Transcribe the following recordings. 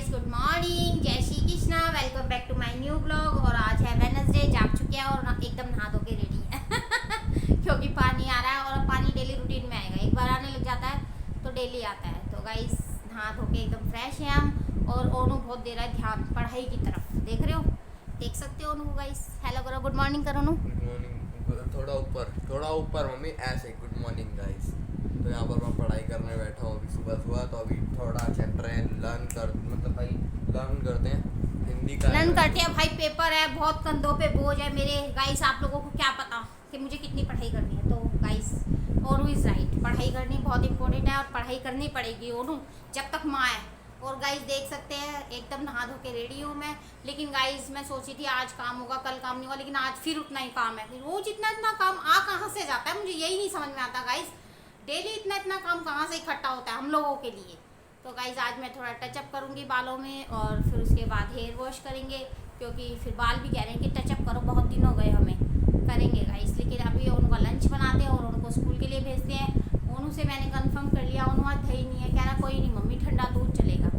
Guys, good morning, जय Shri Krishna, welcome back to my new blog. और आज है वेडनेसडे, जाग चुके हैं और एकदम नहा धो के रेडी है क्योंकि पानी आ रहा है और पानी डेली रूटीन में आएगा, एक बार आने लग जाता है तो डेली आता है। तो गाइस नहा धो के एकदम फ्रेश है हम। और ओनू बहुत दे रहा है ध्यान पढ़ाई की तरफ, देख रहे हो, देख सकते हो ओनू को। गाइस हेलो करो, गुड मॉर्निंग करो ओनू। गुड मॉर्निंग, थोड़ा ऊपर मम्मी, ऐसे गुड मॉर्निंग गाइस। तो यहाँ पर मैं पढ़ाई करने बैठा हूँ अभी सुबह सुबह। तो अभी थोड़ा चैप्टर है लर्न करते हैं हिंदी का। लर्न करते हैं भाई, पेपर है, बहुत कंधों पे बोझ है मेरे। गाइस आप लोगों को क्या पता कि मुझे कितनी पढ़ाई करनी है। तो गाइस ओनू इज राइट, पढ़ाई करनी बहुत इंपॉर्टेंट है और पढ़ाई करनी पड़ेगी ओनू जब तक माँ है। और गाइस देख सकते हैं एकदम नहा धो के रेडी हूँ मैं। लेकिन गाइस मैं सोची थी आज काम होगा कल काम नहीं होगा, लेकिन आज फिर उतना ही काम है। रोज इतना इतना काम आ कहाँ से जाता है, मुझे यही नहीं समझ में आता गाइस। डेली इतना इतना काम कहाँ से इकट्ठा होता है हम लोगों के लिए। तो गाइस आज मैं थोड़ा टचअप करूँगी बालों में और फिर उसके बाद हेयर वॉश करेंगे, क्योंकि फिर बाल भी कह रहे हैं कि टचअप करो, बहुत दिन हो गए हमें, करेंगे गाइस। लेकिन अभी उनका लंच बनाते हैं और उनको स्कूल के लिए भेजते हैं। ओनू से मैंने कंफर्म कर लिया, ओनू आज दही नहीं है, कह रहा कोई नहीं मम्मी ठंडा दूध चलेगा।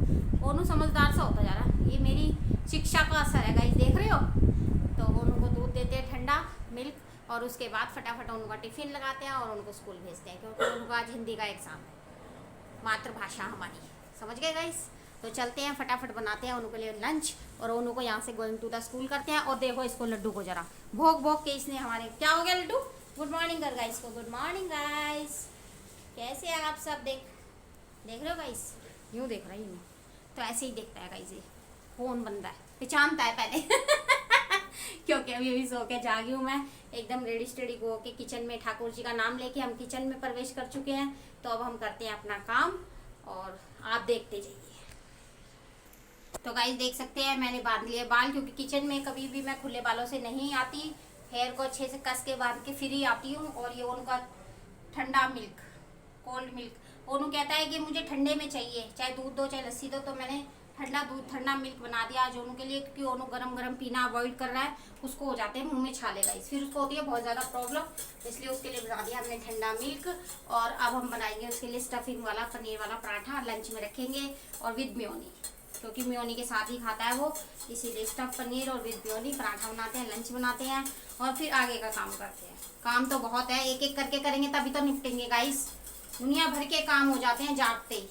ओनू समझदार सा होता जा रहा, ये मेरी शिक्षा का असर है गाइस, देख रहे हो। तो ओनू को दूध देते हैं ठंडा मिल्क और उसके बाद फटाफट उनका टिफ़िन लगाते हैं और उनको स्कूल भेजते हैं, क्योंकि उनका आज हिंदी का एग्ज़ाम है, मातृभाषा हमारी, समझ गए गाइस। तो चलते हैं फटाफट बनाते हैं उनके लिए लंच और उनको को यहाँ से गोइंग टू द स्कूल करते हैं। और देखो इसको लड्डू को जरा भोग भोग के इसने हमारे, क्या हो गया लड्डू, गुड मॉर्निंग कर गाइस को, गुड मॉर्निंग गाइस, कैसे हैं आप सब। देख रहे हो गाइस, यूँ देख रही हूँ, तो ऐसे ही देखता है गाइस, ये कौन बंदा है, पहचानता है पहले क्योंकि अभी सो के जागी हूँ मैं एकदम रेडी स्टेडी को के किचन में। ठाकुर जी का नाम लेके हम किचन में प्रवेश कर चुके हैं। तो अब हम करते हैं अपना काम और आप देखते जाइए। तो गाइस देख सकते हैं मैंने बांध लिए बाल, क्योंकि किचन में कभी भी मैं खुले बालों से नहीं आती, हेयर को अच्छे से कस के बांध के फिर ही आती हूँ। और ये उनका ठंडा मिल्क, कोल्ड मिल्क, ओनू कहता है कि मुझे ठंडे में चाहिए, चाहे दूध दो चाहे लस्सी दो। तो मैंने ठंडा दूध ठंडा मिल्क बना दिया आज ओनू के लिए, क्योंकि ओनू गरम गरम पीना अवॉइड कर रहा है, उसको हो जाते हैं मुंह में छाले गाइस, फिर उसको होती है बहुत ज़्यादा प्रॉब्लम, इसलिए उसके लिए बना दिया हमने ठंडा मिल्क। और अब हम बनाएंगे उसके लिए स्टफिंग वाला पनीर वाला पराठा, लंच में रखेंगे और विद मेयोनी, क्योंकि मेयोनी के साथ ही खाता है वो, इसीलिए स्टफ पनीर और विद मेयोनी पराठा बनाते हैं, लंच बनाते हैं और फिर आगे का काम करते हैं। काम तो बहुत है, एक एक करके करेंगे तभी तो निपटेंगे गाइस, दुनिया भर के काम हो जाते हैं जागते ही,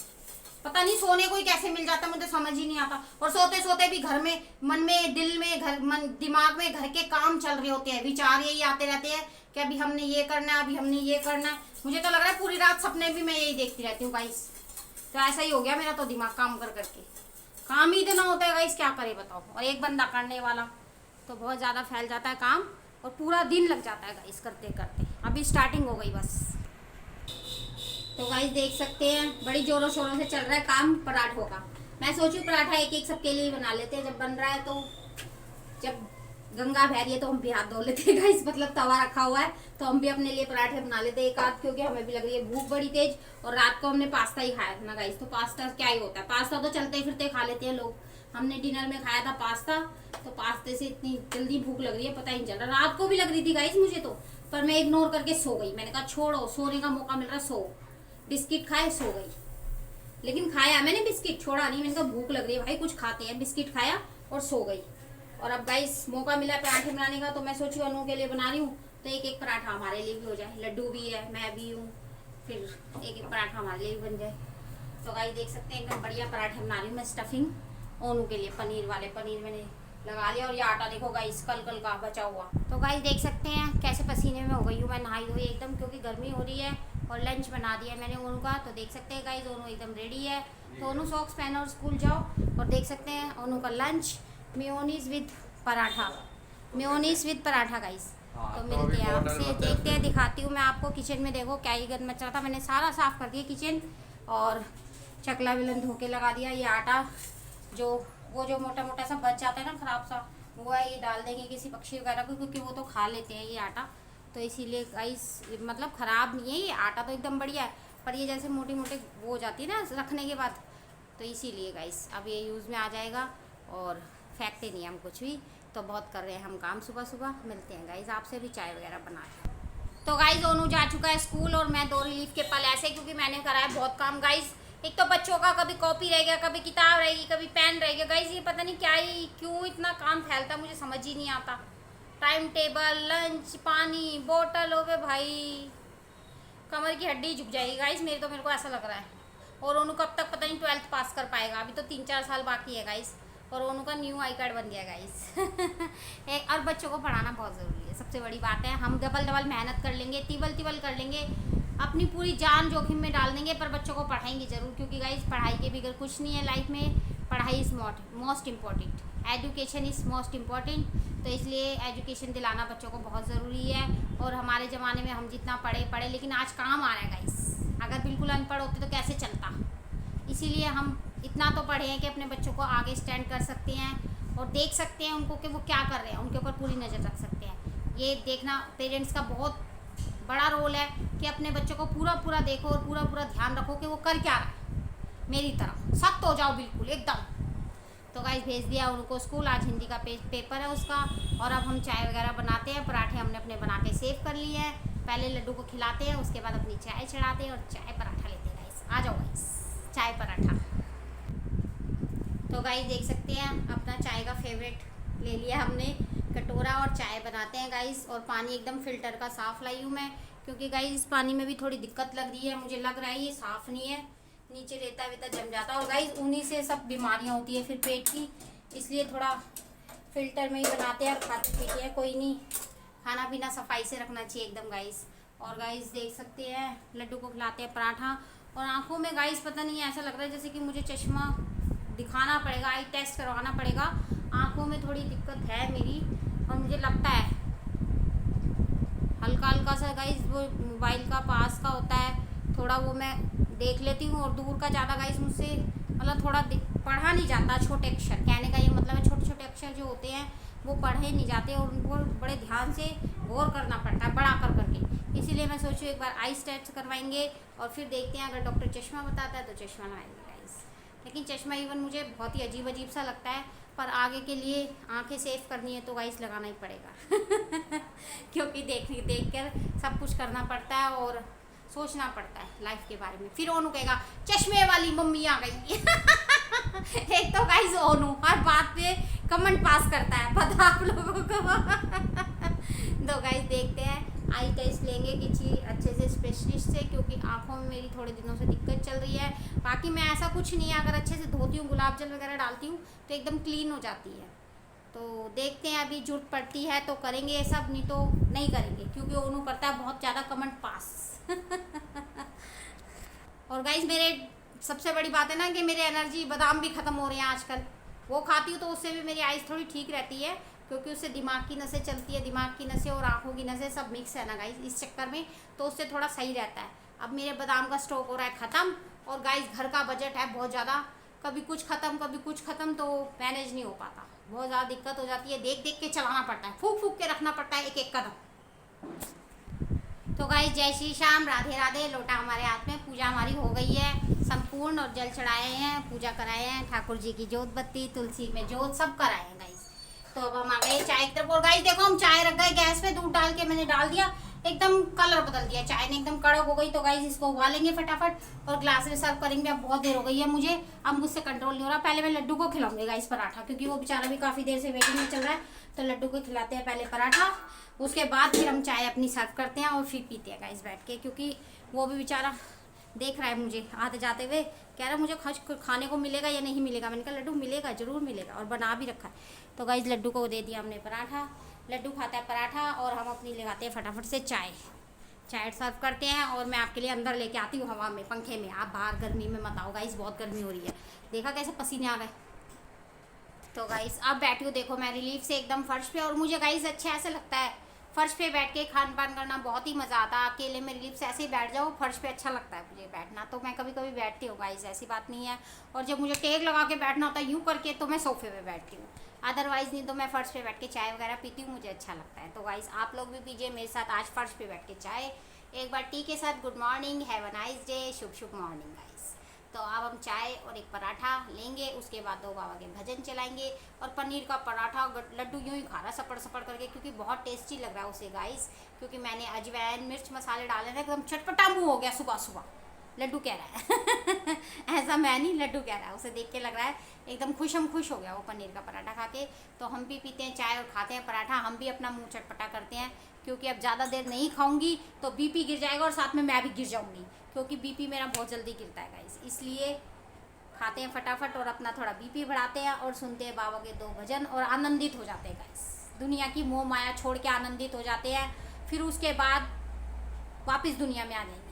पता नहीं सोने को ही कैसे मिल जाता है, मुझे समझ ही नहीं आता। और सोते सोते भी घर में, मन में, दिल में, घर मन दिमाग में घर के काम चल रहे होते हैं, विचार यही आते रहते हैं कि अभी हमने ये करना है, अभी हमने ये करना है। मुझे तो लग रहा है पूरी रात सपने भी मैं यही देखती रहती हूँ गाइस। तो ऐसा ही हो गया मेरा तो दिमाग, काम कर करके काम ही इतना होता है गाइस, क्या करे बताओ। और एक बंदा करने वाला तो बहुत ज़्यादा फैल जाता है काम और पूरा दिन लग जाता है गाइस करते करते। अभी स्टार्टिंग हो गई बस। तो गाइस देख सकते हैं बड़ी जोरों शोरों से चल रहा है काम पराठों का। मैं सोचूं पराठा एक एक सबके लिए बना लेते हैं, जब बन रहा है तो, जब गंगा बह रही है तो हम भी हाथ धो लेते हैं गाइस, मतलब तवा रखा हुआ है तो हम भी अपने लिए पराठे बना लेते हैं एक आध, क्योंकि हमें भी लग रही है भूख बड़ी तेज। और रात को हमने पास्ता ही खाया था ना गाइस, तो पास्ता क्या ही होता है, पास्ता तो चलते फिरते खा लेते हैं लोग, हमने डिनर में खाया था पास्ता। तो पास्ते से इतनी जल्दी भूख लग रही है पता ही नहीं चल रहा, रात को भी लग रही थी गाइस मुझे तो, पर मैं इग्नोर करके सो गई। मैंने कहा छोड़ो, सोने का मौका मिल रहा, सो, बिस्किट खाए सो गई। लेकिन खाया मैंने बिस्किट, छोड़ा नहीं, मैंने कहा भूख लग रही है भाई कुछ खाते हैं, बिस्किट खाया और सो गई। और अब गाइस मौका मिला पराठे बनाने का, तो मैं सोची अनु के लिए बना रही हूँ तो एक एक पराठा हमारे लिए भी हो जाए, लड्डू भी है, मैं भी हूँ, फिर एक एक पराठा हमारे लिए भी बन जाए। तो गाइस देख सकते हैं एकदम बढ़िया पराठे बना रही हूँ मैं, स्टफिंग ओनू के लिए पनीर वाले, पनीर मैंने लगा लिया। और ये आटा देखो गाइस कल का बचा हुआ। तो गाइस देख सकते हैं कैसे पसीने में हो गई हूँ मैं, नहाई हुई एकदम, क्योंकि गर्मी हो रही है। और लंच बना दिया मैंने ओनू का, तो देख सकते हैं गाइस ओनू एकदम रेडी है। तो ओनू सॉक्स पहनो और स्कूल जाओ। और देख सकते हैं ओनू का lunch mayonnaise with paratha, mayonnaise with paratha guys. तो मिलते हैं आपसे, देखते हैं, दिखाती हूँ मैं आपको। किचन में देखो क्या ही गंद मच रहा था, मैंने सारा साफ कर दिया किचन और चकला बेलन धो के लगा दिया। ये आटा जो वो जो मोटा मोटा सा बच जाता है ना खराब सा, वो है, ये डाल देंगे किसी पक्षी वगैरह को, क्योंकि वो तो खा लेते हैं ये आटा। तो इसीलिए गाइस मतलब ख़राब नहीं है ये आटा, तो एकदम बढ़िया है, पर ये जैसे मोटी मोटी वो हो जाती है ना रखने के बाद, तो इसीलिए गाइस अब ये यूज़ में आ जाएगा और फेंकते नहीं हम कुछ भी। तो बहुत कर रहे हैं हम काम सुबह सुबह। मिलते हैं गाइस आपसे भी चाय वगैरह बना के। तो गाइस ओनू जा चुका है स्कूल और मैं दो रिलीफ के पल ऐसे, क्योंकि मैंने करा है बहुत काम गाइस। एक तो बच्चों का कभी कॉपी रह गया, कभी किताब रहेगी, कभी पेन रह गया। गाइस ये पता नहीं क्या ही क्यों इतना काम फैलता, मुझे समझ ही नहीं आता। टाइम टेबल, लंच, पानी बोतल हो गए भाई, कमर की हड्डी झुक जाएगी गाइस मेरी, तो मेरे को ऐसा लग रहा है। और ओनू कब तक पता नहीं 12th पास कर पाएगा, अभी तो 3-4 साल बाकी है गाइस। और ओनू का न्यू आई कार्ड बन गया गाइस। और बच्चों को पढ़ाना बहुत ज़रूरी है, सबसे बड़ी बात है। हम डबल मेहनत कर लेंगे, तिबल कर लेंगे, अपनी पूरी जान जोखिम में डाल देंगे, पर बच्चों को पढ़ाएंगे ज़रूर, क्योंकि गाइस पढ़ाई के बगैर कुछ नहीं है लाइफ में। पढ़ाई is most important, education is most important. तो इसलिए एजुकेशन दिलाना बच्चों को बहुत ज़रूरी है। और हमारे ज़माने में हम जितना पढ़े लेकिन आज काम आ रहा है गाइस। अगर बिल्कुल अनपढ़ होते तो कैसे चलता। इसीलिए हम इतना तो पढ़े हैं कि अपने बच्चों को आगे स्टैंड कर सकते हैं और देख सकते हैं उनको कि वो क्या कर रहे हैं, उनके ऊपर पूरी नज़र रख सकते हैं। ये देखना पेरेंट्स का बहुत बड़ा रोल है कि अपने बच्चों को पूरा देखो और पूरा ध्यान रखो कि वो कर क्या रहा है। मेरी तरह सख्त हो जाओ बिल्कुल एकदम। तो गाइस भेज दिया उनको स्कूल, आज हिंदी का पेपर है उसका। और अब हम चाय वगैरह बनाते हैं। पराठे हमने अपने बना के सेव कर लिए हैं। पहले लड्डू को खिलाते हैं, उसके बाद अपनी चाय चढ़ाते हैं और चाय पराठा लेते हैं गाइस। आ जाओ गाइस, चाय पराठा। तो गाइस देख सकते हैं अपना चाय का फेवरेट ले लिया हमने, कटोरा, और चाय बनाते हैं गाइस। और पानी एकदम फ़िल्टर का साफ़ लाई हूँ मैं, क्योंकि गाइस इस पानी में भी थोड़ी दिक्कत लग रही है, मुझे लग रहा है ये साफ़ नहीं है, नीचे रेता वेता जम जाता है। और गाइस उन्हीं से सब बीमारियाँ होती है फिर पेट की, इसलिए थोड़ा फ़िल्टर में ही बनाते हैं और खाते पीते हैं। कोई नहीं, खाना पीना सफाई से रखना चाहिए एकदम गाइस। और गाइस देख सकते हैं लड्डू को खिलाते हैं पराठा। और आँखों में गाइस पता नहीं ऐसा लग रहा है जैसे कि मुझे चश्मा दिखाना पड़ेगा, आई टेस्ट करवाना पड़ेगा। आँखों में थोड़ी दिक्कत है मेरी, और मुझे लगता है हल्का सा गाइस वो मोबाइल का पास का होता है थोड़ा, वो मैं देख लेती हूँ। और दूर का ज़्यादा गाइस मुझसे मतलब थोड़ा पढ़ा नहीं जाता। छोटे अक्षर, कहने का ये मतलब है छोटे छोटे अक्षर जो होते हैं वो पढ़े नहीं जाते और उनको बड़े ध्यान से गौर करना पड़ता है बड़ा कर करके। इसीलिए मैं सोचूँ एक बार आई टेस्ट करवाएंगे और फिर देखते हैं, अगर डॉक्टर चश्मा बताता है तो चश्मा लगाएंगे गाइस। लेकिन चश्मा इवन मुझे बहुत ही अजीब सा लगता है, पर आगे के लिए आंखें सेफ करनी है तो गाइस लगाना ही पड़ेगा। क्योंकि देख कर सब कुछ करना पड़ता है और सोचना पड़ता है लाइफ के बारे में। फिर ओनू कहेगा चश्मे वाली मम्मी आ गई। एक तो गाइस ओनू हर बात पे कमेंट पास करता है, पता आप लोगों को। तो गाइस देखते हैं, आई टेस्ट लेंगे किसी अच्छे से स्पेशलिस्ट से, क्योंकि आंखों में मेरी थोड़े दिनों से दिक्कत चल रही है। बाकी मैं ऐसा कुछ नहीं है, अगर अच्छे से धोती हूँ, गुलाब जल वगैरह डालती हूँ तो एकदम क्लीन हो जाती है। तो देखते हैं, अभी जरूरत पड़ती है तो करेंगे ये सब, नहीं तो नहीं करेंगे, क्योंकि ओनू करता है बहुत ज़्यादा कमेंट पास। और गाइस मेरे सबसे बड़ी बात है ना कि मेरे एनर्जी बादाम भी ख़त्म हो रहे हैं आजकल। वो खाती हूँ तो उससे भी मेरी आइज़ थोड़ी ठीक रहती है, क्योंकि उससे दिमाग की नसें चलती है, दिमाग की नसें और आँखों की नसें सब मिक्स है ना गाइस, इस चक्कर में तो उससे थोड़ा सही रहता है। अब मेरे बादाम का स्टॉक हो रहा है ख़त्म, और गाइस घर का बजट है बहुत ज़्यादा, कभी कुछ ख़त्म तो मैनेज नहीं हो पाता, बहुत ज़्यादा दिक्कत हो जाती है। देख के चलाना पड़ता है, फूक के रखना पड़ता है एक कदम। तो गाइस जय श्री श्याम, राधे राधे। लोटा हमारे हाथ में, पूजा हमारी हो गई है संपूर्ण, और जल चढ़ाए हैं, पूजा कराए हैं, ठाकुर जी की जोत बत्ती, तुलसी में जोत सब कराए हैं गाइस। तो अब हम आ गए चाय की तरफ। और गाइस देखो हम चाय रख गए गैस पे, दूध डाल के मैंने डाल दिया, एकदम कलर बदल दिया, चाय ने एकदम कड़क हो गई। तो गाइस इसको उबालेंगे फटाफट और ग्लास में सर्व करेंगे। अब बहुत देर हो गई है मुझे, अब मुझसे कंट्रोल नहीं हो रहा। पहले मैं लड्डू को खिलाऊंगी गाइस पराठा, क्योंकि वो बेचारा भी काफ़ी देर से वेटिंग में चल रहा है। तो लड्डू को खिलाते हैं पहले पराठा, उसके बाद फिर हम चाय अपनी सर्व करते हैं और फिर पीते हैं गाइस बैठ के, क्योंकि वो भी बेचारा देख रहा है मुझे आते जाते हुए, कह रहा है मुझे खाने को मिलेगा या नहीं मिलेगा। मैंने कहा लड्डू मिलेगा, ज़रूर मिलेगा, और बना भी रखा है। तो गाइस लड्डू को दे दिया हमने पराठा, लड्डू खाता है पराठा, और हम अपनी लगाते हैं फटाफट से चाय सर्व करते हैं। और मैं आपके लिए अंदर लेके आती हूँ हवा में, पंखे में, आप बाहर गर्मी में मत आओ गाइस, बहुत गर्मी हो रही है। देखा कैसे पसीने आ गए। तो गाइस अब बैठी हूँ, देखो मैं रिलीफ से एकदम फर्श पे, और मुझे गाइस अच्छा ऐसा लगता है फर्श पे बैठ के खान पान करना, बहुत ही मज़ा आता है। अकेले में रिलीफ से ऐसे ही बैठ जाओ, फर्श पे अच्छा लगता है मुझे बैठना, तो मैं कभी कभी बैठती हूँ गाइस, ऐसी बात नहीं है। और जब मुझे टेक लगा के बैठना होता है यूँ करके, तो मैं सोफे पे बैठती हूँ, अदरवाइज़ नहीं तो मैं फ़र्श पे बैठ के चाय वगैरह पीती हूँ, मुझे अच्छा लगता है। तो गाइस आप लोग भी पीजिए मेरे साथ आज फर्श पे बैठ के चाय, एक बार टी के साथ। Good morning, have a nice day, Shubh morning guys. तो अब हम चाय और एक पराठा लेंगे, उसके बाद 2 बाबा के भजन चलाएंगे। और पनीर का पराठा लड्डू यूँ ही खा रहा सपड़ करके, क्योंकि बहुत टेस्टी लग रहा है उसे गाइस, क्योंकि मैंने अजवाइन मिर्च मसाले डाले थे, एकदम चटपटा मुँह हो गया सुबह सुबह। लड्डू कह रहा है ऐसा मैं नहीं, लड्डू कह रहा है, उसे देख के लग रहा है एकदम खुश हो गया वो पनीर का पराठा खा के। तो हम भी पीते हैं चाय और खाते हैं पराठा, हम भी अपना मुंह चटपटा करते हैं, क्योंकि अब ज़्यादा देर नहीं खाऊंगी तो बीपी गिर जाएगा और साथ में मैं भी गिर जाऊंगी, क्योंकि बीपी मेरा बहुत जल्दी गिरता है गाइस। इसलिए खाते हैं फटाफट और अपना थोड़ा बीपी बढ़ाते हैं और सुनते हैं बाबा के 2 भजन और आनंदित हो जाते हैं गाइस। दुनिया की मोह माया छोड़ के आनंदित हो जाते हैं, फिर उसके बाद वापस दुनिया में आ जाएंगे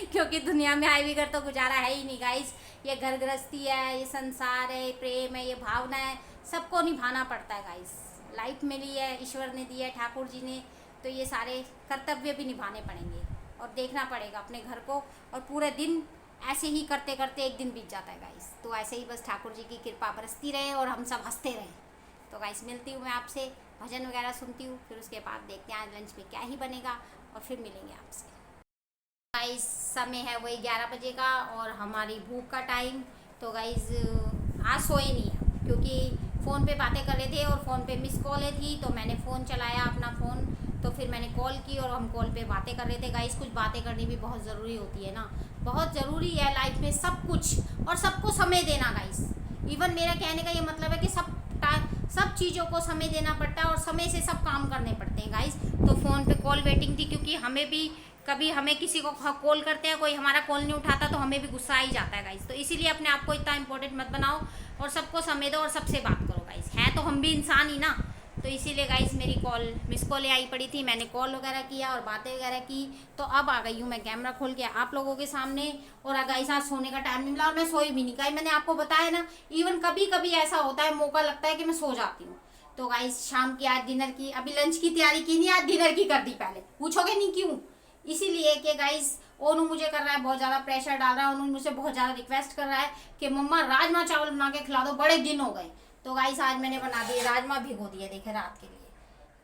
क्योंकि दुनिया में आए बगैर तो गुजारा है ही नहीं गाइस। ये घर गृहस्थी है, ये संसार है, ये प्रेम है, ये भावना है, सबको निभाना पड़ता है गाइस। लाइफ मिली है, ईश्वर ने दी है, ठाकुर जी ने, तो ये सारे कर्तव्य भी निभाने पड़ेंगे और देखना पड़ेगा अपने घर को। और पूरे दिन ऐसे ही करते करते एक दिन बीत जाता है गाइस। तो ऐसे ही बस ठाकुर जी की कृपा बरसती रहे और हम सब हंसते रहें। तो गाइस मिलती हूँ मैं आपसे, भजन वगैरह सुनती हूँ, फिर उसके बाद देखते हैं आज लंच में क्या ही बनेगा और फिर मिलेंगे आपसे। गाइस समय है वही 11 बजे का और हमारी भूख का टाइम। तो गाइस आज सोए नहीं है, क्योंकि फ़ोन पे बातें कर रहे थे और फ़ोन पे मिस कॉलें थी, तो मैंने फ़ोन चलाया अपना फ़ोन, तो फिर मैंने कॉल की और हम कॉल पे बातें कर रहे थे गाइस। कुछ बातें करनी भी बहुत ज़रूरी होती है ना, बहुत ज़रूरी है लाइफ में सब कुछ, और सबको समय देना गाइस। इवन मेरा कहने का ये मतलब है कि सब चीज़ों को समय देना पड़ता है और समय से सब काम करने पड़ते हैं गाइस। तो फ़ोन पे कॉल वेटिंग थी, क्योंकि हमें भी कभी हमें किसी को कॉल करते हैं, कोई हमारा कॉल नहीं उठाता तो हमें भी गुस्सा आ ही जाता है गाइस। तो इसीलिए अपने आप को इतना इंपॉर्टेंट मत बनाओ और सबको समय दो और सबसे बात करो गाइस। है तो हम भी इंसान ही ना, तो इसीलिए गाइस मेरी कॉल मिस कॉलें आई पड़ी थी, मैंने कॉल वगैरह किया और बातें वगैरह की। तो अब आ गई हूँ मैं कैमरा खोल के आप लोगों के सामने। और गाइस आज सोने का टाइम नहीं मिला और मैं सोई भी नहीं गाइस, मैंने आपको बताया ना, इवन कभी कभी ऐसा होता है, मौका लगता है कि मैं सो जाती हूँ। तो गाइस शाम की आज डिनर की, अभी लंच की तैयारी की नहीं, आज डिनर की कर दी पहले। पूछोगे नहीं क्यों? इसीलिए कि गाइस ओनू मुझे कर रहा है बहुत ज़्यादा प्रेशर डाल रहा है, ओनू मुझसे बहुत ज़्यादा रिक्वेस्ट कर रहा है कि मम्मा राजमा चावल बना के खिला दो, बड़े दिन हो गए। तो गाइस आज मैंने बना दिए राजमा, भिगो दिए, देखे रात के लिए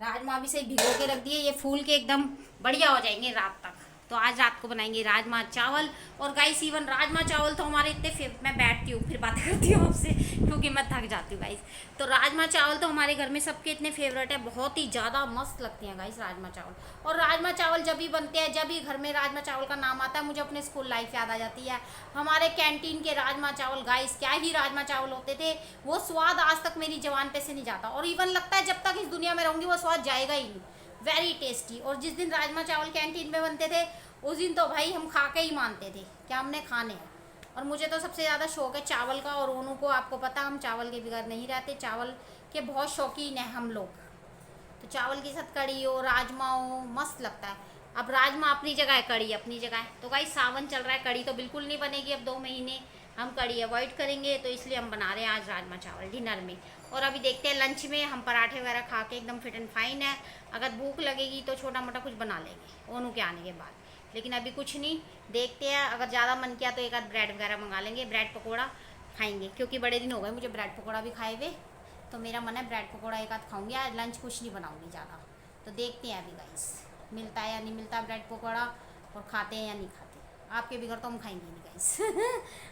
राजमा भी सही भिगो के रख दिए, ये फूल के एकदम बढ़िया हो जाएंगे रात तक। तो आज रात को बनाएंगे राजमा चावल। और गाइस इवन राजमा चावल तो हमारे इतने मैं बैठती हूँ फिर बात करती हूँ आपसे, क्योंकि मैं थक जाती हूँ गाइस। तो राजमा चावल तो हमारे घर में सबके इतने फेवरेट है, बहुत ही ज़्यादा मस्त लगते हैं गाइस राजमा चावल। और राजमा चावल जब भी बनते हैं, जब भी घर में राजमा चावल का नाम आता है, मुझे अपने स्कूल लाइफ याद आ जाती है। हमारे कैंटीन के राजमा चावल गाइस, क्या ही राजमा चावल होते थे, वो स्वाद आज तक मेरी जबान पे से नहीं जाता, और इवन लगता है जब तक इस दुनिया में रहूँगी वो स्वाद जाएगा ही नहीं। Very tasty. और जिस दिन राजमा चावल कैंटीन में बनते थे उस दिन तो भाई हम खा के ही मानते थे कि हमने खाने हैं। और मुझे तो सबसे ज़्यादा शौक है चावल का, और ओनू को आपको पता हम चावल के बगैर नहीं रहते, चावल के बहुत शौकीन हैं हम लोग। तो चावल के साथ कड़ी हो, राजमा हो, मस्त लगता है। अब राजमा अपनी जगह है, कड़ी अपनी जगह है। तो गाइस सावन चल रहा है, कड़ी तो बिल्कुल नहीं बनेगी अब 2 महीने, हम कड़ी अवॉइड करेंगे, तो इसलिए हम बना रहे हैं आज राजमा चावल डिनर में। और अभी देखते हैं लंच में हम पराठे वगैरह खा के एकदम फिट एंड फाइन है। अगर भूख लगेगी तो छोटा मोटा कुछ बना लेंगे ओनू के आने के बाद, लेकिन अभी कुछ नहीं, देखते हैं। अगर ज़्यादा मन किया तो एक आध ब्रेड वगैरह मंगा लेंगे, ब्रेड पकौड़ा खाएंगे, क्योंकि बड़े दिन हो गए मुझे ब्रेड पकौड़ा भी खाए हुए। तो मेरा मन है ब्रेड पकौड़ा एक आध खाऊंगी, आज लंच कुछ नहीं बनाऊंगी ज़्यादा। तो देखते हैं अभी गाइस मिलता है या नहीं मिलता ब्रेड पकौड़ा, और खाते हैं या नहीं खाते। आपके बिगड़ तो हम खाएंगे नहीं गाइस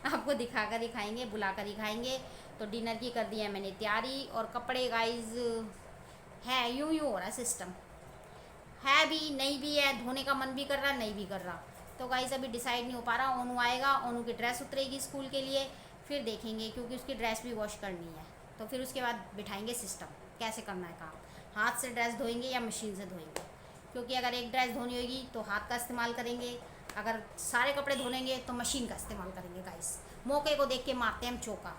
आपको दिखा कर ही खाएंगे, बुला कर ही खाएंगे। तो डिनर की कर दी है मैंने तैयारी, और कपड़े गाइस है यूं हो रहा है सिस्टम, है भी नहीं भी है, धोने का मन भी कर रहा नहीं भी कर रहा। तो गाइस अभी डिसाइड नहीं हो पा रहा। ओनू आएगा, ओनू की ड्रेस उतरेगी स्कूल के लिए, फिर देखेंगे, क्योंकि उसकी ड्रेस भी वॉश करनी है। तो फिर उसके बाद बिठाएंगे सिस्टम कैसे करना है काम, हाथ से ड्रेस धोएंगे या मशीन से धोएंगे। क्योंकि अगर एक ड्रेस धोनी होगी तो हाथ का इस्तेमाल करेंगे, अगर सारे कपड़े धोनेंगे तो मशीन का इस्तेमाल करेंगे गाइस। मौके को देख के मारते हैं हम चौका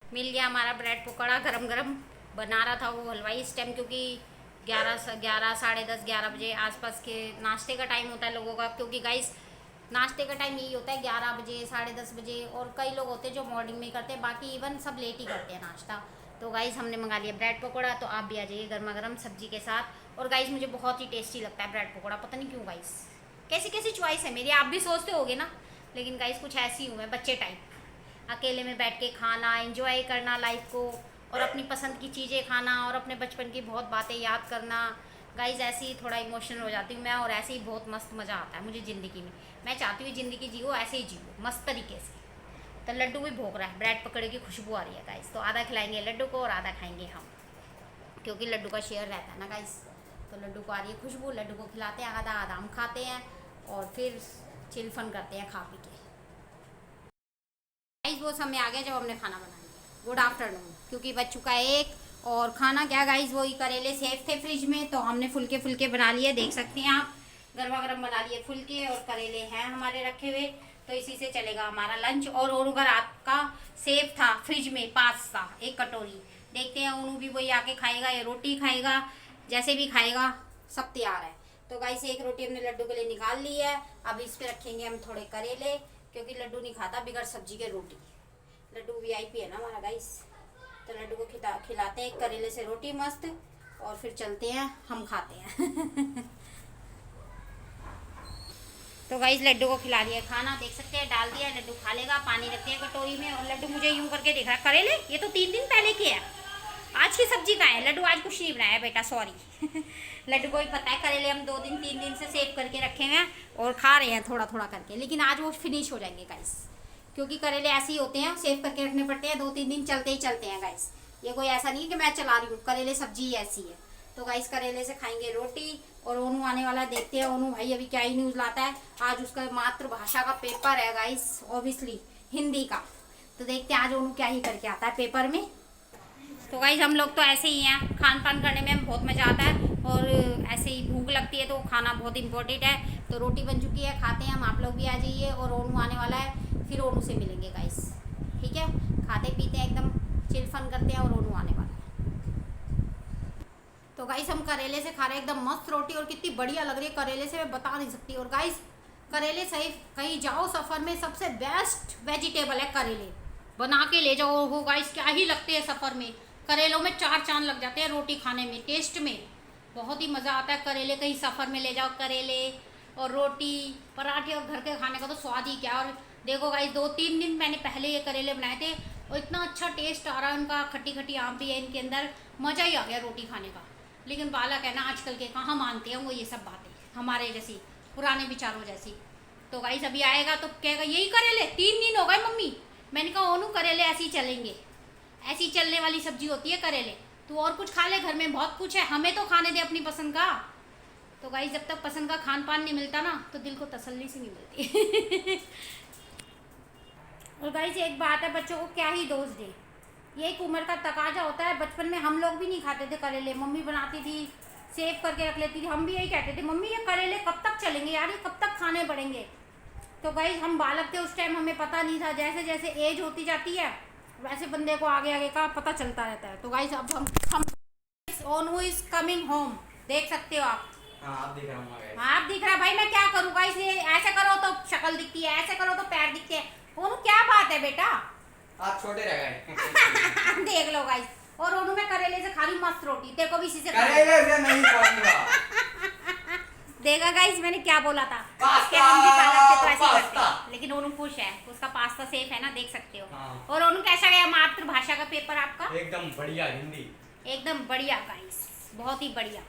मिल गया हमारा ब्रेड पकौड़ा, गरम गरम बना रहा था वो हलवाई इस टाइम, क्योंकि 11 साढ़े 10 11 बजे आसपास के नाश्ते का टाइम होता है लोगों का। क्योंकि गाइस नाश्ते का टाइम यही होता है 11 बजे साढ़े 10 बजे, और कई लोग होते हैं जो मॉर्निंग में करते हैं, बाकी इवन सब लेट ही करते हैं नाश्ता। तो गाइस हमने मंगा लिया ब्रेड पकौड़ा, तो आप भी आ जाइए गर्मा गर्म सब्जी के साथ। और गाइस मुझे बहुत ही टेस्टी लगता है ब्रेड पकौड़ा, पता नहीं क्यों गाइस, कैसी कैसी चॉइस है मेरी, आप भी सोचते होगे ना, लेकिन गाइस कुछ ऐसी हूँ मैं, बच्चे टाइप, अकेले में बैठ के खाना, एंजॉय करना लाइफ को, और अपनी पसंद की चीज़ें खाना, और अपने बचपन की बहुत बातें याद करना। गाइस ऐसे ही थोड़ा इमोशनल हो जाती हूँ मैं, और ऐसे ही बहुत मस्त मज़ा आता है मुझे ज़िंदगी में। मैं चाहती हूँ ज़िंदगी जियो ऐसे ही जियो मस्त तरीके से। तो लड्डू भी भोग रहा है, ब्रेड पकौड़े की खुशबू आ रही है गाइस। तो आधा खिलाएंगे लड्डू को और आधा खाएंगे हम, क्योंकि लड्डू का शेयर रहता है ना गाइस। तो लड्डू को आ रही है खुशबू, लड्डू को खिलाते हैं, आधा आधा हम खाते हैं और फिर चिल फन करते हैं खा पी के। गाइस वो समय आ गया जब हमने खाना बना लिया। गुड आफ्टरनून, क्योंकि बच चुका है 1 और खाना क्या गाइस, वही करेले सेफ थे फ्रिज में तो हमने फुल्के फुल्के बना लिए, देख सकते हैं आप, गर्मा गर्म बना लिए फुल्के और करेले हैं हमारे रखे हुए, तो इसी से चलेगा हमारा लंच। और ओनू का रात का सेफ था फ्रिज में पास्ता 1 कटोरी, देखते हैं ओनू भी वही आके खाएगा या रोटी खाएगा, जैसे भी खाएगा सब तैयार है। तो गाइस 1 रोटी हमने लड्डू के लिए निकाल ली है, अब इस पे रखेंगे हम थोड़े करेले, क्योंकि लड्डू नहीं खाता बिगर सब्जी के रोटी। लड्डू वीआईपी है ना हमारा गाइस, तो लड्डू को खिलाते हैं करेले से रोटी मस्त, और फिर चलते हैं हम खाते हैं। तो गाइस लड्डू को खिला दिया खाना, देख सकते हैं डाल दिया, लड्डू खा लेगा, पानी रखते हैं कटोरी में। और लड्डू मुझे यूं करके देख रहा है, करेले ये तो 3 दिन पहले के है, आज की सब्जी का है। लड्डू आज कुछ नहीं बनाया बेटा, सॉरी। लड्डू को भी पता है करेले हम 2 दिन 3 दिन से सेव करके रखे हुए हैं और खा रहे हैं थोड़ा थोड़ा करके, लेकिन आज वो फिनिश हो जाएंगे गाइस, क्योंकि करेले ऐसे ही होते हैं, सेव करके रखने पड़ते हैं, 2-3 दिन चलते ही चलते हैं गाइस। ये कोई ऐसा नहीं है कि मैं चला रही हूँ, करेले सब्जी ही ऐसी है। तो गाइस करेले से खाएंगे रोटी। और ओनू आने वाला, देखते हैं ओनू भाई अभी क्या ही न्यूज़ लाता है। आज उसका मातृभाषा का पेपर है गाइस, ऑब्वियसली हिंदी का, तो देखते हैं आज ओनू क्या ही करके आता है पेपर में। तो गाइस हम लोग तो ऐसे ही हैं, खान पान करने में बहुत मज़ा आता है, और ऐसे ही भूख लगती है तो खाना बहुत इंपॉर्टेंट है। तो रोटी बन चुकी है, खाते हैं हम, आप लोग भी आ जाइए। और ओनू आने वाला है, फिर ओनू से मिलेंगे गाइस, ठीक है। खाते पीते हैं एकदम चिल फन करते हैं, और ओनू आने वाला है। तो गाइस हम करेले से खा रहे हैं एकदम मस्त रोटी, और कितनी बढ़िया लग रही है करेले से, मैं बता नहीं सकती। और गाइस करेले सही, कहीं जाओ सफ़र में सबसे बेस्ट वेजिटेबल है करेले, बना के ले जाओ। हो गाइस क्या ही लगते हैं सफ़र में, करेलों में 4 चांद लग जाते हैं रोटी खाने में, टेस्ट में बहुत ही मज़ा आता है। करेले कहीं सफ़र में ले जाओ, करेले और रोटी पराठे, और घर के खाने का तो स्वाद ही क्या। और देखो गाइस 2-3 दिन मैंने पहले ये करेले बनाए थे, और इतना अच्छा टेस्ट आ रहा है उनका, खट्टी खट्टी आम भी है इनके अंदर, मज़ा ही आ गया रोटी खाने का। लेकिन बालक है ना आजकल के, कहाँ मानते हैं वो ये सब बातें, हमारे जैसी पुराने विचारों जैसी। तो गाइस अभी आएगा तो कहेगा यही करेले, 3 दिन हो गए मम्मी। मैंने कहा ओनू करेले ऐसे ही चलेंगे, ऐसी चलने वाली सब्जी होती है करेले, तू और कुछ खा ले, घर में बहुत कुछ है, हमें तो खाने दे अपनी पसंद का। तो गाइस जब तक पसंद का खान पान नहीं मिलता ना, तो दिल को तसल्ली से नहीं मिलती। और गाइस एक बात है, बच्चों को क्या ही दोष दे, ये एक उम्र का तकाजा होता है। बचपन में हम लोग भी नहीं खाते थे करेले, मम्मी बनाती थी, सेव करके रख लेती थी, हम भी यही कहते थे मम्मी ये करेले कब तक चलेंगे यार, ये कब तक खाने पड़ेंगे। तो गाइस हम बालक थे उस टाइम, हमें पता नहीं था, जैसे जैसे एज होती जाती है वैसे बंदे को आगे आगे का पता चलता रहता है। तो गाइस अब हम ओनू इज कमिंग होम, देख सकते हो आप। हाँ आप दिख रहा हूँ, आप दिख रहा भाई, मैं क्या करूँ गाइस, ये ऐसे करो तो शक्ल दिखती है, ऐसे करो तो पैर दिखते हैं। ओनू क्या बात है बेटा, आप छोटे रह गए। देख लो गाइस। और ओनू मैं करेले से खा रही हूँ मस्त रोटी, तेरे को भी इसी से करेले से नहीं खाऊंगा। देखा गाइस मैंने क्या बोला था, पास्ता, हम भी पालक से तो ऐसे ही करते पास्ता। हैं। लेकिन ओनू खुश है, उसका पास्ता सेफ है ना, देख सकते हो। हाँ। और ओनू कैसा गया मातृभाषा का पेपर आपका? एकदम बढ़िया हिंदी, एकदम बढ़िया गाइस, बहुत ही बढ़िया।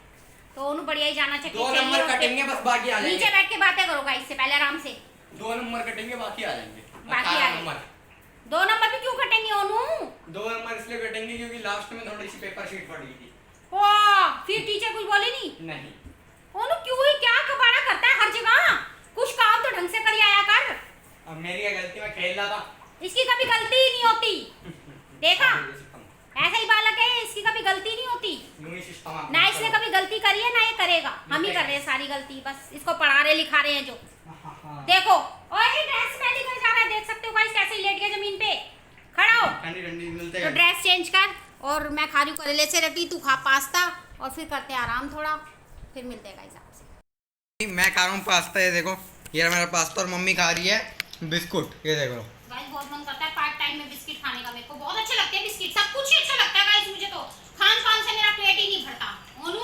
तो ओनू बढ़िया ही जाना चाहिए। 2 नंबर कटेंगे बस, बाकी आ जाएंगे। नीचे बैठ के बातें करो गाइस से पहले आराम से, 2 नंबर कटेंगे बाकी आ जाएंगे। बाकी आ जाएंगे। 2 नंबर भी क्यों कटेंगे ओनू? 2 नंबर इसलिए कटेंगे क्योंकि लास्ट में थोड़ी सी पेपर शीट पड़ गई थी। वाह, फिर टीचर कुछ बोले नहीं? नहीं। ओनू क्यों ही क्या कबाड़ा करता है हर जगह, कुछ काम तो ढंग से कर आया कर। अब मेरी क्या गलती, मैं खेल रहा था। इसकी कभी गलती ही नहीं होती, देखा ऐसा ही बालक है, इसकी कभी गलती नहीं होती ना, इसने कभी गलती करी है ना ये करेगा, हम ही कर रहे हैं सारी गलती, बस इसको पढ़ा रहे लिखा रहे हैं जो। देखो और ये ड्रेस पहन कर जा रहा है, देख सकते हो गाइस कैसे लेट गया जमीन पे, खड़ा हो। ठंडी ठंडी मिलते तो हैं। ड्रेस चेंज कर, और मैं खा रही हूँ करेले से रोटी, तू खा पास्ता, और फिर करते हैं आराम थोड़ा, फिर मिलते हैं गाइस आपसे। मैं खा रहा हूँ पास्ता, ये देखो ये मेरा पास्ता, और मम्मी खा रही है बिस्कुट, ये देखो। गाइस बहुत मन करता है पार्ट टाइम में बिस्किट खाने का, मेरे को बहुत अच्छे लगते हैं बिस्किट, सब कुछ ही अच्छा लगता है गाइस मुझे, तो खान पान से मेरा पेट ही नहीं भरता। ओनू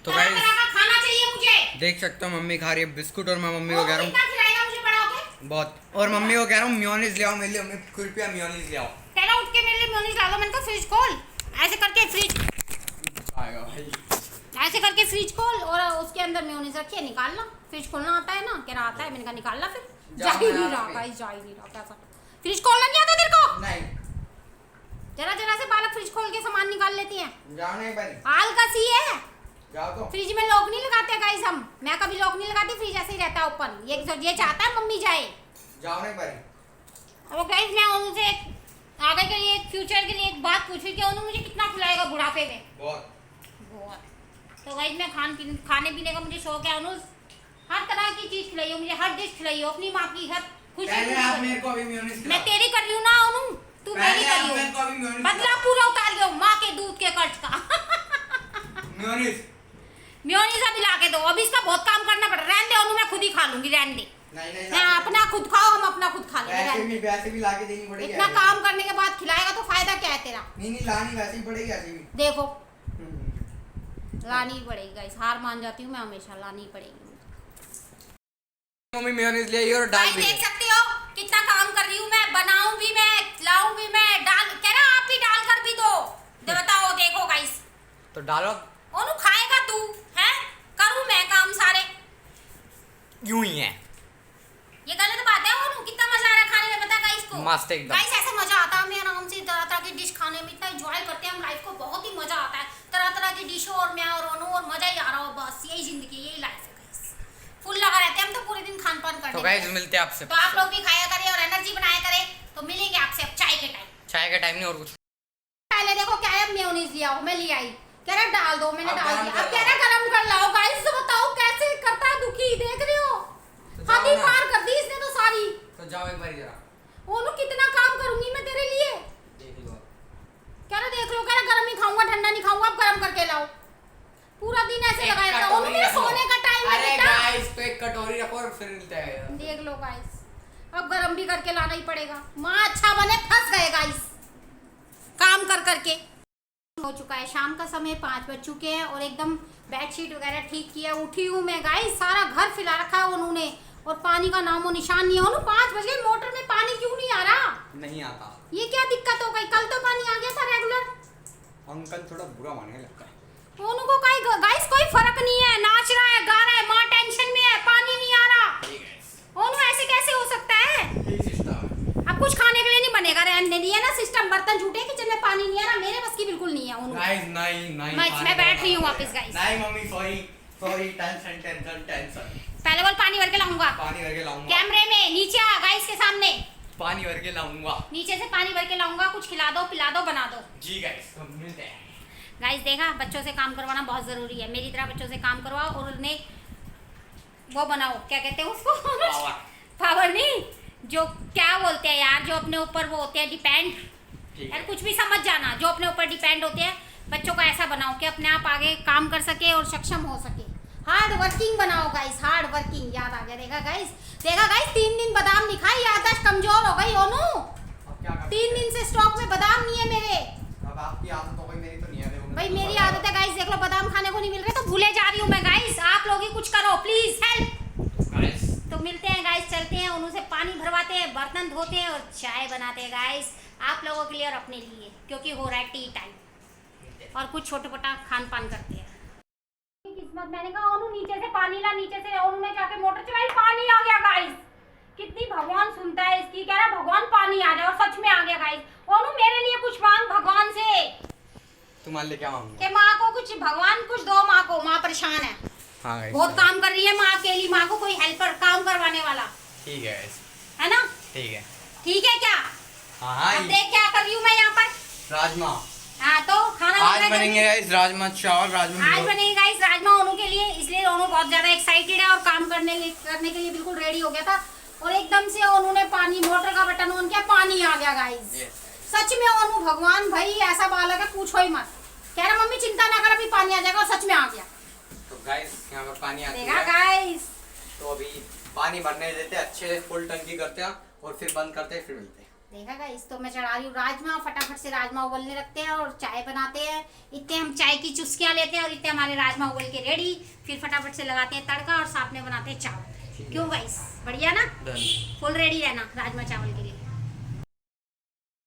तो तरह गाइस तरह का खाना चाहिए मुझे, देख सकते हो मम्मी खा रही है बिस्कुट, और मैं मम्मी को कह रहा हूँ कितना खिलाएगा मुझे बड़ा होके? बहुत, और मम्मी को कह रहा हूँ मेयोनीज ले आओ मेरे लिए, मम्मी कृपया मेयोनीज ले आओ। कह रहा उठ के मेरे लिए मेयोनीज ला दो, मैंने कहा फ्रिज खोल, ऐसे करके फ्रिज आएगा भाई, ऐसे करके फ्रिज खोल, और उसके अंदर मेयोनीज रखी है, निकालना। फ्रिज खोलना आता है ना, कह रहा आता है, मैंने कहा निकालना, फिर जा ही नहीं रहा गाइस, जा ही नहीं रहा, कैसा फ्रिज खोलना नहीं आता तेरे को? नहीं, जरा जरा से बालक फ्रिज खोल के सामान निकाल लेती हैं, जाओ नहीं भाई, आलकसी है। जाओ तो। फ्रिज में लॉक नहीं लगाते गाइस हम, मैं कभी लॉक नहीं लगाती, फ्रिज ऐसे ही रहता है ओपन। ये चाहता है मम्मी जाए। जाओ नहीं भाई। अब गाइस मैं उनसे आगे के लिए फ्यूचर के लिए एक बात पूछी कि उन्होंने मुझे कितना खिलाएगा बुढ़ापे में। बहुत। तो गाइस मैं खाने पीने का मुझे शौक है अनुज, हर तरह की चीज खिलाइयो मुझे, हर डिश खिलाइयो अपनी माँ की, हर खुशी मैं तेरी कर रही हूँ ना अनु, तू मेरी कर रही हो, बदला पूरा उतार लियो माँ के दूध के कर्ज का। मेयोनीज अभी ला के दो, अभी इसका बहुत काम करना पड़ रहा है। रहने दे अनु, मैं खुद ही खा लूंगी, रहने दे। नहीं अपना खुद खाओ, हम अपना खुद खा लेंगे। वैसे भी लाके देनी पड़ेगी। इतना काम करने के बाद खिलाएगा तो फायदा क्या है तेरा? नहीं लानी वैसे ही पड़ेगी, ऐसे भी देखो लानी पड़ेगी गाइस, हार मान जाती हूँ मैं हमेशा, लानी पड़ेगी। मम्मी मेयोनीज ले आई और डाल भी देख सकते हो कितना काम कर रही हूँ मैं, बनाऊं भी मैं, लाऊं भी मैं, डाल कह रहा आप भी डाल कर भी दो। बताओ देखो गाइस, तो डालो। ओनू खाएगा तू है, करूं मैं काम सारे, यूं ही है। ये गलत बात है। ओनू कितना मजा आ रहा है खाने में, पता गाइस को? मस्त एकदम। गाइस ऐसे मजा आता है, हमें आराम से तरह तरह की डिश खाने में इतना एंजॉय करते हैं हम लाइफ को, बहुत ही मजा आता है तरह तरह की डिशों और मैं और ओनू, और मजा ही आ रहा हो। बस यही जिंदगी, यही लाइफ है गाइस, फुल लगा रहते हैं हम तो पूरे दिन खान पान करने। तो गाइस मिलते हैं आपसे, तो आप लोग भी खाया करें और एनर्जी बनाया करें। तो मिलेंगे आपसे अब चाय के टाइम। चाय का टाइम नहीं और कुछ। पहले देखो क्या है, मेयोनीज लिया हो, मैं ले आई, कह रहा डाल दो, मैंने अब डाल गरम दिया। कर अब कह रहा गरम कर लाओ। गाइस तो बताओ कैसे करता है दुखी, देख रहे हो? हद ही पार कर दी इसने तो सारी। तो जाओ एक बार जरा। ओनू कितना काम करूंगी मैं तेरे लिए, देख लो। कह रहा देख लो, कह रहा गरम ही खाऊंगा ठंडा नहीं खाऊंगा, अब गरम करके लाओ। पूरा दिन ऐसे लगाया था। ओनू मेरे सोने का टाइम है अरे बेटा। गाइस तो एक कटोरी रखो और फिर मिलते हैं। देख लो गाइस, अब गरम भी करके लाना ही पड़ेगा। माँ अच्छा बने, फंस गए गाइस काम कर करके। हो चुका है शाम का समय, 5 बज चुके हैं और एकदम बेडशीट वगैरह ठीक किया, उठी हूँ मैं गाइस। सारा घर फैला रखा है उन्होंने और पानी का नामो निशान नहीं है। उन्होंने 5 बज गए, मोटर में पानी क्यों नहीं आ रहा? नहीं आता। ये क्या दिक्कत हो गई? कल तो पानी आ गया था रेगुलर। अंकल थोड़ा बुरा मानने लगता है। उनको कोई गाइस कोई फर्क नहीं है, नाच रहा है, गा रहा है, माँ टेंशन में है, पानी नहीं आ रहा। उनको ऐसे कैसे हो सकता है? अब कुछ खाने के लिए नहीं बनेगा, रहने दिए ना सिस्टम, बर्तन झूठे किचन में पानी नहीं आ रहा, मेरे बस की बिल्कुल नहीं है। उनको नहीं मैं बैठ रही हूँ वापस गाइस। नहीं मम्मी सॉरी टेंशन। पहले बोल पानी भर के लाऊंगा, पानी भर के लाऊंगा। कैमरे में नीचे आ गाइस के सामने, पानी भर के लाऊंगा, नीचे से पानी भर के लाऊंगा। कुछ खिला दो, पिला दो, बना दो। जी गाइस हम मिलते हैं। गाइस देखा, बच्चों से काम करवाना बहुत जरूरी है, मेरी तरह बच्चों से काम करवाओ और उन्हें वो बनाओ, क्या कहते हैं उसको? पावर नहीं, जो क्या बोलते हैं यार, जो अपने ऊपर वो होते हैं डिपेंड। यार कुछ भी समझ जाना, जो अपने ऊपर डिपेंड होते हैं बच्चों को ऐसा बनाओ कि अपने आप आगे काम कर सके और सक्षम हो सके। हार्ड वर्किंग बनाओ गाइस, हार्ड वर्किंग। याद आ गया, देखा गाइस 3 दिन बादाम नहीं खाई, याददाश्त कमजोर हो गई ओनू। 3 दिन से स्टॉक में बादाम नहीं है मेरे। अब आपकी आदत हो गई, मेरी तो नहीं है। भाई मेरी आदत है गाइस, देख लो बादाम खाने को नहीं मिल रहे तो भूले जा रही हूँ मैं गाइस। आप लोग ही कुछ करो प्लीज, हेल्प। तो मिलते हैं गाइस, चलते हैं, उन्होंने पानी भरवाते हैं, बर्तन धोते हैं और चाय बनाते हैं गाइस, आप लोगों के लिए और अपने लिए, क्योंकि हो रहा है टी टाइम और कुछ छोटे मोटा खान पान करते हैं। किस्मत, मैंने कहा ओनू नीचे से पानी ला, नीचे से ओनू ने जाके मोटर चलाई, पानी आ गया गाइस। कितनी भगवान सुनता है इसकी, कह रहा भगवान पानी आ जाए और सच में आ गया गाइस। ओनू मेरे लिए कुछ मांग भगवान से। तुम्हारे लिए क्या मांगूं? कि माँ को कुछ, भगवान कुछ दो माँ को, माँ परेशान है। हाँ गाइस, बहुत काम कर रही है माँ अकेली, माँ को कोई हेल्पर काम करवाने वाला। ठीक है गाइस, है ना? ठीक है। ठीक है क्या? हाँ अब देख क्या कर रही हूँ मैं यहाँ पर। राजमा हाँ तो खाना आज बनेंगे गाइस, राजमा चावल। आज बनेंगे गाइस राजमा ओनू के लिए, इसलिए ओनू बहुत ज्यादा एक्साइटेड है और काम करने के लिए बिल्कुल रेडी हो गया था। और एकदम से ओनू ने पानी, मोटर का बटन ऑन किया, पानी आ गया गाइस। सच में ओनू भगवान भाई ऐसा बालक है, पूछो ही मत। कह रहा मम्मी चिंता ना कर, अभी पानी आ जाएगा, और सच में आ गया। तो गाइस यहाँ पर पानी आ देखा गाइस, तो अभी पानी भरने देते हैं, अच्छे फुल टंकी करते हैं और फिर बंद करते हैं, फिर मिलते हैं। देखा गाइस, तो मैं चढ़ा रही हूँ राजमा, फटाफट से राजमा उबलने रखते हैं और चाय बनाते हैं। इतने हम चाय की चुस्कियाँ लेते हैं और इतने हमारे राजमा उबल के रेडी, फिर फटाफट से लगाते हैं तड़का और साथ में बनाते हैं चावल। क्यों गाइस, बढ़िया ना? फुल रेडी रहना राजमा चावल के लिए।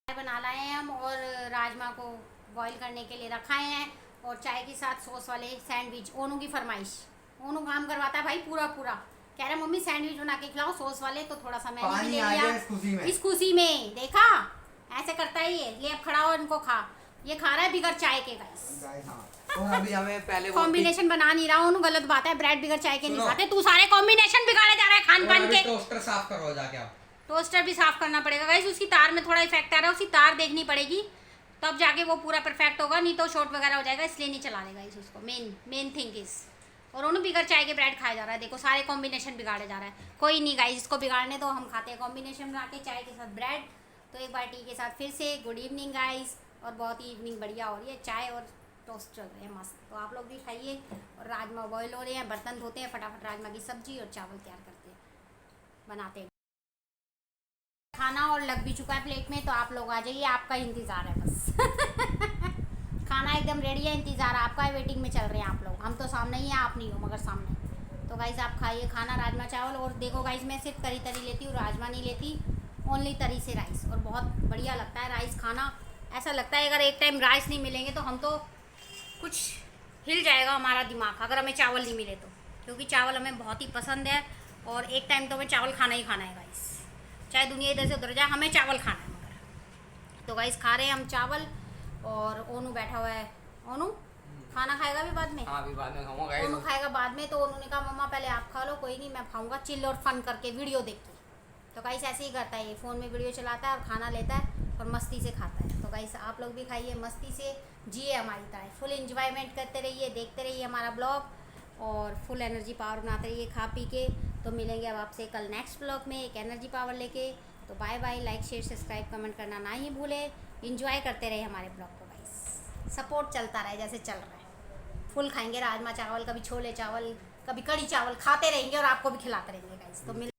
चाय बना लाए हैं हम और राजमा को बॉईल करने के लिए रखा है और चाय के साथ सॉस वाले सैंडविच। ओनू की फरमाइश, ओनू काम करवाता है भाई पूरा पूरा, कह रहा मम्मी सैंडविच बना के खिलाओ सॉस वाले, तो थोड़ा सा मैंने भी ले लिया इस खुशी में। देखा ऐसे करता ही है, ले अब खड़ा हो, इनको खा। ये खा रहा है बिगर चाय के गाइस। और अभी हमें पहले वो कॉम्बिनेशन बना नहीं रहा हूँ, गलत बात है, ब्रेड बिगड़ चाय के नहीं सुनो। खाते, तू सारे कॉम्बिनेशन बिगाड़े जा रहा है खान पान के। टोस्टर साफ करो जाके आप। टोस्टर भी साफ करना पड़ेगा गाइस, उसकी तार में थोड़ा इफेक्ट आ रहा है, उसकी तार देखनी पड़ेगी तब जाके वो पूरा परफेक्ट होगा, नहीं तो शॉर्ट वगैरह हो जाएगा, इसलिए नहीं चला देगा इस उसको। मेन थिंग इज, और उन्होंने बिगड़ चाय के ब्रेड खाया जा रहा है, देखो सारे कॉम्बिनेशन बिगाड़े जा रहा है। कोई नहीं गाइस, इसको बिगाड़ने तो हम खाते हैं कॉम्बिनेशन बना के चाय के साथ ब्रेड। तो एक बार टी के साथ फिर से गुड इवनिंग गाइस, और बहुत ही इवनिंग बढ़िया हो रही है, चाय और टोस्ट चल रहे हैं मस्त। तो आप लोग भी खाइए, और राजमा बॉयल हो रहे हैं, बर्तन धोते हैं, फटाफट राजमा की सब्जी और चावल तैयार करते हैं, बनाते हैं खाना। और लग भी चुका है प्लेट में, तो आप लोग आ जाइए, आपका इंतज़ार है बस। खाना एकदम रेडी है, इंतज़ार आपका है, वेटिंग में चल रहे हैं आप लोग। हम तो सामने ही हैं, आप नहीं हो मगर सामने। तो गाइस आप खाइए खाना, राजमा चावल। और देखो गाइस, मैं सिर्फ तरी तरी लेती हूँ, राजमा नहीं लेती, ओनली तरी से राइस, और बहुत बढ़िया लगता है राइस खाना। ऐसा लगता है अगर एक टाइम राइस नहीं मिलेंगे तो हम तो कुछ हिल जाएगा हमारा दिमाग, अगर हमें चावल नहीं मिले तो, क्योंकि चावल हमें बहुत ही पसंद है, और एक टाइम तो हमें चावल खाना ही खाना है गाइस, चाहे दुनिया इधर से उधर जाए, हमें चावल खाना है मगर। तो गाइस खा रहे हैं हम चावल, और ओनू बैठा हुआ है। ओनू खाना खाएगा भी बाद में? हाँ अभी बाद में खाऊंगा ओनू खाएगा बाद में, तो उन्होंने कहा मम्मा पहले आप खा लो। कोई नहीं, मैं खाऊंगा चिल और फन करके, वीडियो देख के। तो गाइस ऐसे ही करता है ये, फ़ोन में वीडियो चलाता है और खाना लेता है और मस्ती से खाता है। तो गाइस आप लोग भी खाइए मस्ती से, जिए हमारी तरह, फुल एंजॉयमेंट करते रहिए, देखते रहिए हमारा ब्लॉग, और फुल एनर्जी पावर बनाते रहिए खा पी के। तो मिलेंगे अब आपसे कल नेक्स्ट ब्लॉग में एक एनर्जी पावर लेके। तो bye bye, like share subscribe comment करना ना ही भूले। इंजॉय करते रहे हमारे ब्लॉग को गाइस, सपोर्ट चलता रहे जैसे चल रहा है। फुल खाएंगे राजमा चावल, कभी छोले चावल, कभी कढ़ी चावल, खाते रहेंगे और आपको भी खिलाते रहेंगे गाइस। तो मिल